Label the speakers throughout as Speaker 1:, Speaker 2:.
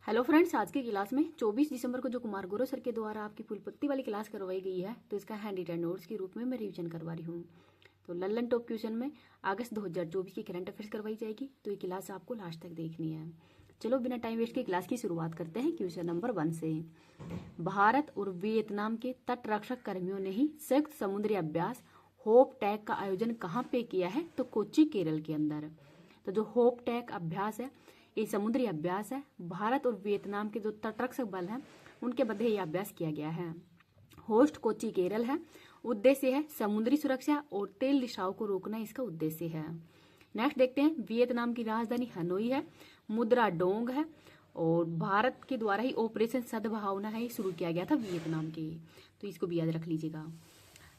Speaker 1: Hello friends, आज की class में 24 दिसंबर को जो कुमार गुरु सर के द्वारा आपकी फुलपत्ती वाली क्लास करवाई गई है, तो इसका हैंड रिटन नोट्स के रूप में मैं रिवीजन करवा रही हूँ। तो लल्लन टॉप क्वेश्चन में अगस्त 2024 की करंट अफेयर्स करवाई जाएगी, तो ये क्लास आपको लास्ट तक देखनी है। चलो बिना टाइम वेस्ट की क्लास की शुरुआत करते हैं क्वेश्चन नंबर 1 से। भारत और वियतनाम के तटरक्षक कर्मियों ने ही संयुक्त समुद्री अभ्यास होप टैग का आयोजन कहाँ पे किया है? तो कोच्चि, केरल के अंदर। तो जो होप टैग अभ्यास है, ये समुद्री अभ्यास है। भारत और वियतनाम के जो तटरक्षक बल हैं उनके मध्य ये अभ्यास किया गया है। होस्ट कोच्चि, केरल है। उद्देश्य है समुद्री सुरक्षा और तेल रिसाव को रोकना, इसका उद्देश्य है। नेक्स्ट देखते हैं, वियतनाम की राजधानी हनोई है। मुद्रा डोंग है। और भारत के द्वारा ही ऑपरेशन सद्भावना है शुरू किया गया था वियतनाम के, तो इसको भी याद रख लीजिएगा।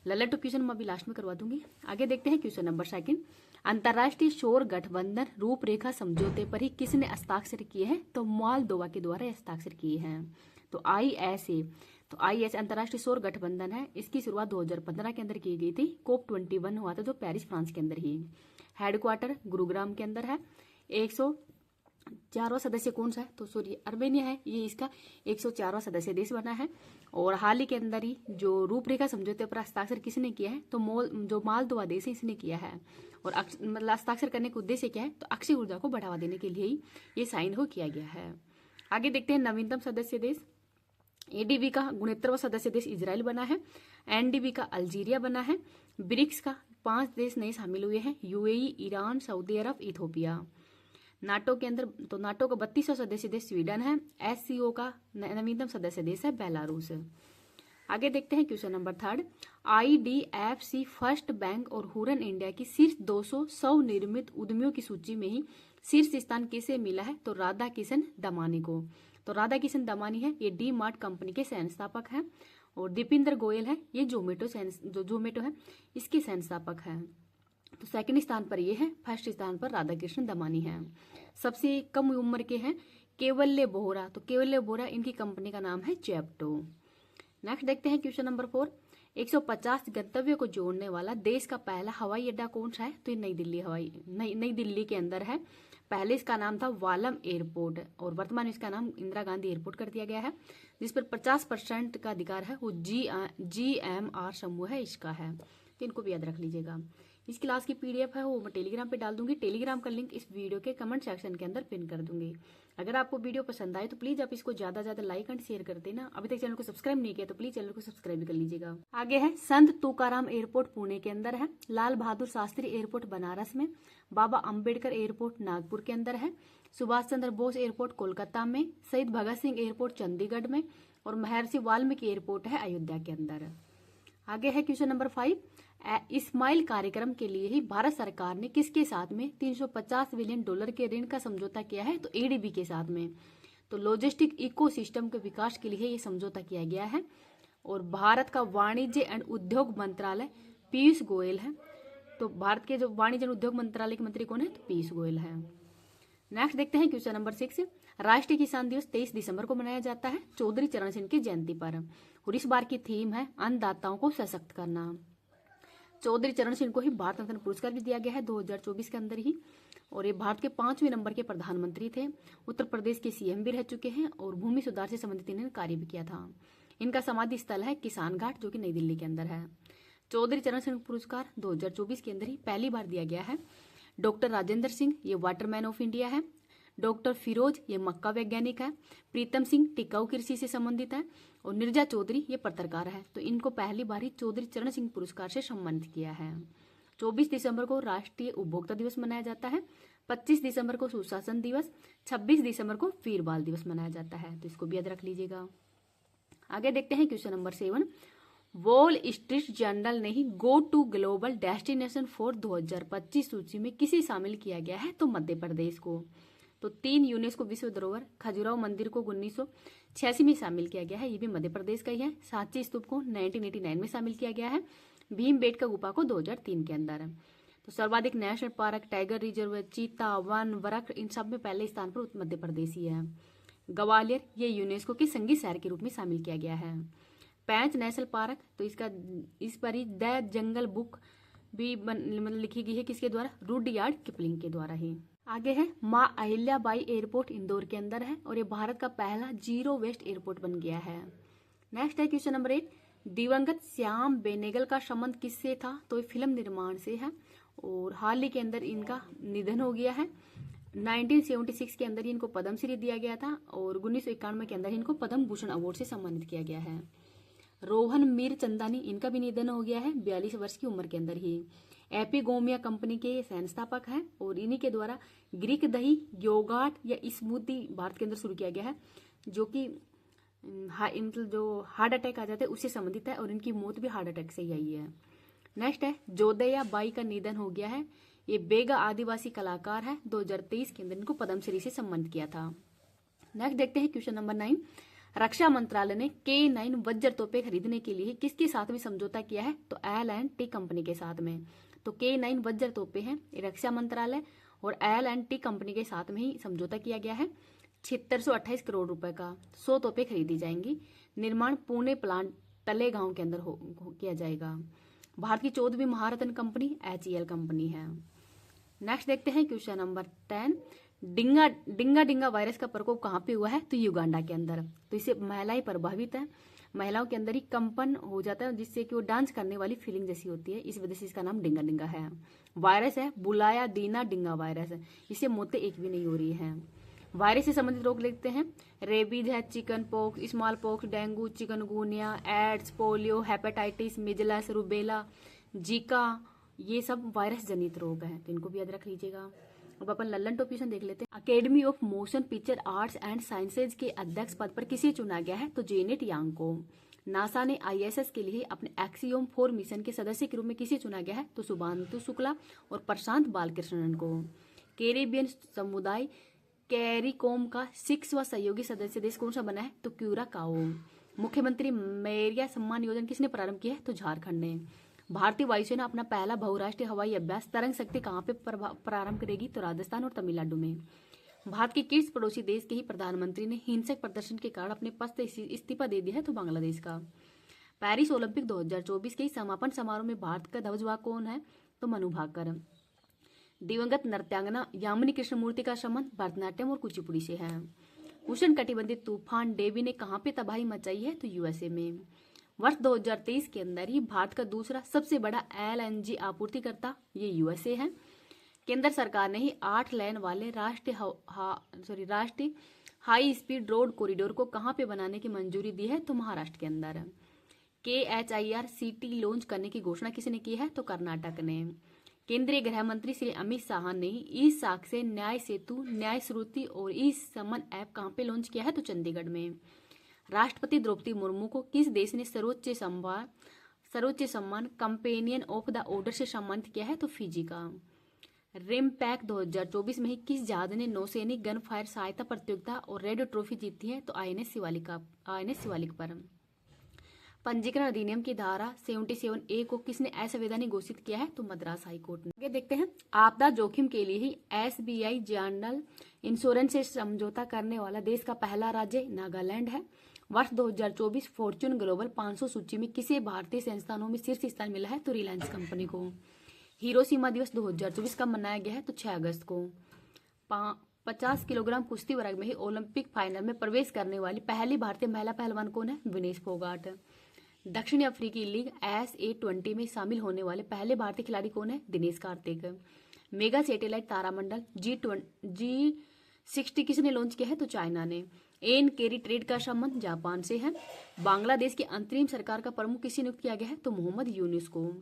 Speaker 1: लल्ला टू क्वेश्चन मैं अभी लास्ट में करवा दूंगी। आगे देखते हैं क्वेश्चन नंबर 2। अंतर्राष्ट्रीय शोर गठबंधन रूपरेखा समझौते पर ही किसने हस्ताक्षर किए हैं? तो मोल्दोवा के द्वारा हस्ताक्षर किए हैं। तो ISA अंतर्राष्ट्रीय शोर गठबंधन है, इसकी शुरुआत 2015 के अंदर की गई थी। COP21 हुआ था जो पेरिस, फ्रांस के अंदर ही। हेडक्वार्टर गुरुग्राम के अंदर है। 104वां सदस्य कौन सा है? तो सॉरी, अर्मेनिया है। ये इसका 104वां सदस्य देश बना है। और हाल ही के अंदर ही जो रूपरेखा समझौते पर हस्ताक्षर किसने किया है? तो जो मोल्दोवा देश है इसने किया है। और मतलब हस्ताक्षर करने का उद्देश्य क्या है? तो अक्षय ऊर्जा को बढ़ावा देने के लिए ही ये साइन हो किया गया है। आगे देखते हैं, नवीनतम सदस्य देश। ADB का 69वां सदस्य देश इजराइल बना है। NDB का अल्जीरिया बना है। ब्रिक्स का 5 देश नए शामिल हुए हैं, UAE, ईरान, सऊदी अरब, इथोपिया। नाटो के अंदर, तो नाटो का 32वां सदस्य देश स्वीडन है। SCO का नवीनतम सदस्य देश है बेलारूस। आगे देखते हैं question number 3। IDFC first bank और हुरन इंडिया की शीर्ष 200 स्वनिर्मित उद्यमियों की सूची में ही शीर्ष स्थान किसे मिला है? तो राधा किशन दमानी को। तो राधा किशन दमानी है, ये डी मार्ट कंपनी के संस्थापक हैं। और दीपिंदर गोयल है, ये जोमेटो है इसके संस्थापक हैं। तो सेकंड स्थान पर ये है, फर्स्ट स्थान पर राधा कृष्ण दमानी है। सबसे कम उम्र के हैं केवल्य बोहरा। तो केवल्य बोहरा, इनकी कंपनी का नाम है जेप्टो। नेक्स्ट देखते हैं क्वेश्चन नंबर 4। 150 गंतव्यों को जोड़ने वाला देश का पहला हवाई अड्डा कौन सा है? तो ये नई दिल्ली के अंदर है। पहले इसका नाम था वालम एयरपोर्ट और वर्तमान में इसका नाम इंदिरा गांधी एयरपोर्ट कर दिया गया है। जिस पर 50% का अधिकार है वो GMR समूह है, इसका है। तो इनको भी याद रख लीजिएगा। इस क्लास की PDF है वो मैं टेलीग्राम पे डाल दूंगी। टेलीग्राम का लिंक इस वीडियो के कमेंट सेक्शन के अंदर पिन कर दूंगी। अगर आपको वीडियो पसंद आए तो प्लीज आप इसको ज्यादा लाइक एंड शेयर कर देना। अभी तक चैनल को सब्सक्राइब नहीं किया तो प्लीज चैनल को सब्सक्राइब भी कर लीजिएगा। आगे है, संत तुकाराम एयरपोर्ट पुणे के अंदर है। लाल बहादुर शास्त्री एयरपोर्ट बनारस में। बाबा अम्बेडकर एयरपोर्ट नागपुर के अंदर है। सुभाष चंद्र बोस एयरपोर्ट कोलकाता में। शहीद भगत सिंह एयरपोर्ट चंडीगढ़ में। और महर्षि वाल्मीकि एयरपोर्ट है अयोध्या के अंदर। आगे है क्वेश्चन नंबर 5। इस्माइल कार्यक्रम के लिए ही भारत सरकार ने किसके साथ में $350 बिलियन के ऋण का समझौता किया है? तो ADB के साथ में। तो लॉजिस्टिक इकोसिस्टम के विकास के लिए ये समझौता किया गया है। और भारत का वाणिज्य एंड उद्योग मंत्रालय पीयूष गोयल है। तो भारत के जो वाणिज्य एंड उद्योग मंत्रालय के मंत्री कौन है? तो पीयूष गोयल है। नेक्स्ट देखते हैं क्वेश्चन नंबर 6। राष्ट्रीय किसान दिवस 23 दिसंबर को मनाया जाता है चौधरी चरण सिंह की जयंती पर। और इस बार की थीम है अन्नदाताओं को सशक्त करना। चौधरी चरण सिंह को ही भारत रत्न पुरस्कार भी दिया गया है 2024 के अंदर ही। और ये भारत के 5वें नंबर के प्रधानमंत्री थे। उत्तर प्रदेश के CM भी रह चुके हैं और भूमि सुधार से संबंधित इन्होंने कार्य भी किया था। इनका समाधि स्थल है किसान घाट, जो कि नई दिल्ली के अंदर है। चौधरी चरण सिंह पुरस्कार 2024 के अंदर ही पहली बार दिया गया है। डॉक्टर राजेंद्र सिंह, ये वाटरमैन ऑफ इंडिया है। डॉक्टर फिरोज, ये मक्का वैज्ञानिक है। प्रीतम सिंह टिकाऊ कृषि से संबंधित है। और निर्जा चौधरी, ये पत्रकार है। तो इनको पहली बार ही चौधरी चरण सिंह पुरस्कार से सम्मानित किया है। 24 दिसंबर को राष्ट्रीय उपभोक्ता दिवस मनाया जाता है। 25 दिसंबर को सुशासन दिवस। 26 दिसंबर को वीर बाल दिवस मनाया जाता है, तो इसको भी याद रख लीजिएगा। आगे देखते हैं question number 7। Wall Street Journal ने ही go to global destination for 2025 सूची में किसे शामिल किया गया है? तो मध्य प्रदेश को। तो 3 यूनेस्को विश्व धरोहर खजुराहो मंदिर को 1986 में शामिल किया गया है, ये भी मध्य प्रदेश का ही है। सांची स्तूप को 1989 में शामिल किया गया है। भीमबेटका गुफा को 2003 के अंदर है। तो सर्वाधिक नेशनल पार्क, टाइगर रिजर्व, चीता, वन, वृक्ष, इन सब में पहले स्थान पर मध्य प्रदेश ही है। ग्वालियर, ये यूनेस्को के संगीत शहर के रूप में शामिल किया गया है। पैंच नेशनल पार्क, तो इस पर ही द जंगल बुक भी मतलब लिखी गई है किसके द्वारा? रुडयार्ड किपलिंग के द्वारा ही। आगे है माँ अहिल्याबाई एयरपोर्ट इंदौर के अंदर है और ये भारत का पहला जीरो वेस्ट एयरपोर्ट बन गया है। नेक्स्ट है क्वेश्चन नंबर 8, दिवंगत श्याम बेनेगल का संबंध किससे था? तो ये फिल्म निर्माण से है और हाल ही के अंदर इनका निधन हो गया है। 1976 के अंदर इनको पद्मश्री दिया गया था और 1991 के अंदर इनको पद्म भूषण अवार्ड से सम्मानित किया गया है। रोहन मीर चंदानी, इनका भी निधन हो गया है 42 वर्ष की उम्र के अंदर ही। एपिगोमिया कंपनी के संस्थापक हैं और इन्हीं के द्वारा ग्रीक दही, योगार्ट या स्मूदी भारत के अंदर शुरू किया गया है, जो कि जो हार्ट अटैक आ जाता है उससे संबंधित है और इनकी मौत भी हार्ट अटैक से ही आई है। नेक्स्ट है जोदैया बाई का निधन हो गया है। ये बेगा आदिवासी कलाकार है। 2023 के अंदर इनको पद्मश्री से सम्मानित किया था। नेक्स्ट देखते हैं क्वेश्चन नंबर 9, रक्षा मंत्रालय ने K9 वज्र तोपे खरीदने के लिए किसके साथ में समझौता किया है? तो L&T कंपनी के साथ में। तो K9 वज्र तोपे हैं रक्षा मंत्रालय और L&T कंपनी के साथ में ही समझौता किया गया है। 7628 करोड़ रुपए का 100 तोपे खरीदी जाएंगी। निर्माण पुणे प्लांट तलेगांव के अंदर किया जाएगा। भारत की 14वीं महारत्न कंपनी HEL कंपनी है। नेक्स्ट देखते हैं क्वेश्चन नंबर 10, डिंगा वायरस का प्रकोप कहाँ पे हुआ है? तो युगांडा के अंदर। तो इससे महिलाएं प्रभावित है, महिलाओं के अंदर ही कंपन हो जाता है जिससे कि वो डांस करने वाली फीलिंग जैसी होती है, इस वजह से इसका नाम डिंगा है। वायरस है बुलाया दीना डिंगा वायरस है, इससे मौतें एक भी नहीं हो रही है। वायरस से संबंधित रोग लिखते हैं, रेबीज है, chickenpox, smallpox, dengue, chikungunya, AIDS, polio, hepatitis, measles, rubella, Zika, ये सब वायरस जनित रोग हैं, तो इनको भी याद रख लीजिएगा। अब अपन लल्लन टॉपिशन देख लेते हैं। Academy of motion picture arts and sciences के अध्यक्ष पद पर किसे चुना गया है? तो जेनेट यांग को। नासा ने ISS के लिए अपने एक्सियोम 4 मिशन के सदस्य के रूप में किसे चुना गया है? तो शुभांतु शुक्ला और प्रशांत बालकृष्णन को। कैरेबियन समुदाय कैरिकोम का 6वां सहयोगी सदस्य देश कौन सा बना है? तो क्यूराकाओ। मुख्यमंत्री मेरिया सम्मान योजना किसने प्रारंभ किया है? तो झारखंड ने। भारतीय वायुसेना अपना पहला बहुराष्ट्रीय हवाई अभ्यास तरंग शक्ति कहाँ पे प्रारंभ करेगी? तो राजस्थान और तमिलनाडु में। भारत के किस पड़ोसी देश के ही प्रधानमंत्री ने हिंसक प्रदर्शन के कारण अपने पद से इस्तीफा दे दिया है? तो बांग्लादेश का। पेरिस ओलंपिक 2024 के समापन समारोह में भारत का ध्वजवाहक कौन है? तो मनु भाकर। दिवंगत नृत्यांगना यामिनी कृष्णमूर्ति का संबंध भरतनाट्यम और कुचिपुड़ी से है। उष्ण कटिबंधीय तूफान डेवी ने कहाँ पे तबाही मचाई है? तो USA में। वर्ष 2023 के अंदर ही भारत का दूसरा सबसे बड़ा LNG आपूर्तिकर्ता ये USA है। केंद्र सरकार ने ही 8 लेन वाले राष्ट्रीय हाई स्पीड रोड कॉरिडोर को कहाँ पे बनाने की मंजूरी दी है? तो महाराष्ट्र के अंदर। KHIRCT लॉन्च करने की घोषणा किसने की है? तो कर्नाटक ने। केंद्रीय गृह मंत्री श्री अमित शाह ने ई साक्ष्य, न्याय सेतु, न्याय श्रुति और ई समन ऐप कहाँ पे लॉन्च किया है? तो चंडीगढ़ में। राष्ट्रपति द्रौपदी मुर्मू को किस देश ने सर्वोच्च सम्मान कंपेनियन ऑफ द ऑर्डर से सम्मानित किया है? तो फिजी का। रिमपैक 2024 में ही किस जहाज ने नौसैनिक गन फायर सहायता प्रतियोगिता और रेड ट्रॉफी जीती है? तो INS शिवालिक पर। पंजीकरण अधिनियम की धारा 77A को किसने असंवैधानिक घोषित किया है? तो मद्रास हाई कोर्ट ने। आगे देखते हैं, आपदा जोखिम के लिए ही SBI जनरल इंश्योरेंस से समझौता करने वाला देश का पहला राज्य नागालैंड है। वर्ष 2024 फॉर्च्यून ग्लोबल 500 सूची में किसे भारतीय संस्थानों में शीर्ष स्थान मिला है? तो रिलायंस कंपनी को। हिरोशिमा दिवस 2024 कब मनाया गया है? तो 6 अगस्त को। 50 किलोग्राम कुश्ती वर्ग में ही ओलंपिक फाइनल में प्रवेश करने वाली पहली भारतीय महिला पहलवान कौन है? विनेश फोगाट। दक्षिण अफ्रीकी लीग SA20 में शामिल होने वाले पहले भारतीय खिलाड़ी कौन है? दिनेश कार्तिक। मेगा सैटेलाइट तारामंडल G60 किसने लॉन्च किया है? तो चाइना ने। एन केरी ट्रेड का संबंध जापान से है। बांग्लादेश की अंतरिम सरकार का प्रमुख किसे नियुक्त किया गया है? तो मोहम्मद यूनुस को।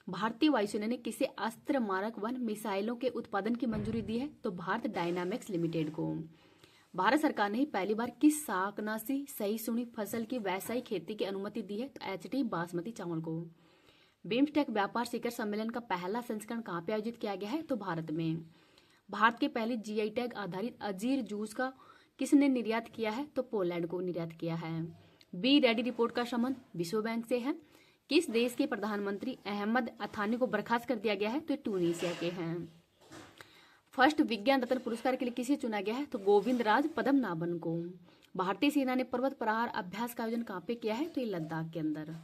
Speaker 1: भारतीय वायुसेना ने किसे अस्त्र मारक 1 मिसाइलों के उत्पादन की मंजूरी दी है? तो भारत डायनामिक्स लिमिटेड को। भारत सरकार ने ही पहली बार किस शाकनाशी सहिष्णु फसल की व्यावसायिक खेती की अनुमति दी है? तो HT बासमती चावल को। बिम्स्टेक व्यापार शिखर सम्मेलन का पहला संस्करण कहाँ पे आयोजित किया गया है? तो भारत में। भारत के पहले GI टैग आधारित अंजीर जूस का किसने निर्यात किया है? तो पोलैंड को निर्यात किया है। बी रेडी रिपोर्ट का संबंध विश्व बैंक से है। किस देश के प्रधानमंत्री अहमद अथानी को बर्खास्त कर दिया गया है? तो ट्यूनीशिया के हैं। फर्स्ट विज्ञान रत्न पुरस्कार के लिए किसे चुना गया है? तो गोविंद राज पद्मनाभन को। भारतीय सेना ने पर्वत प्रहार अभ्यास का आयोजन कहाँ पे किया है? तो ये लद्दाख के अंदर।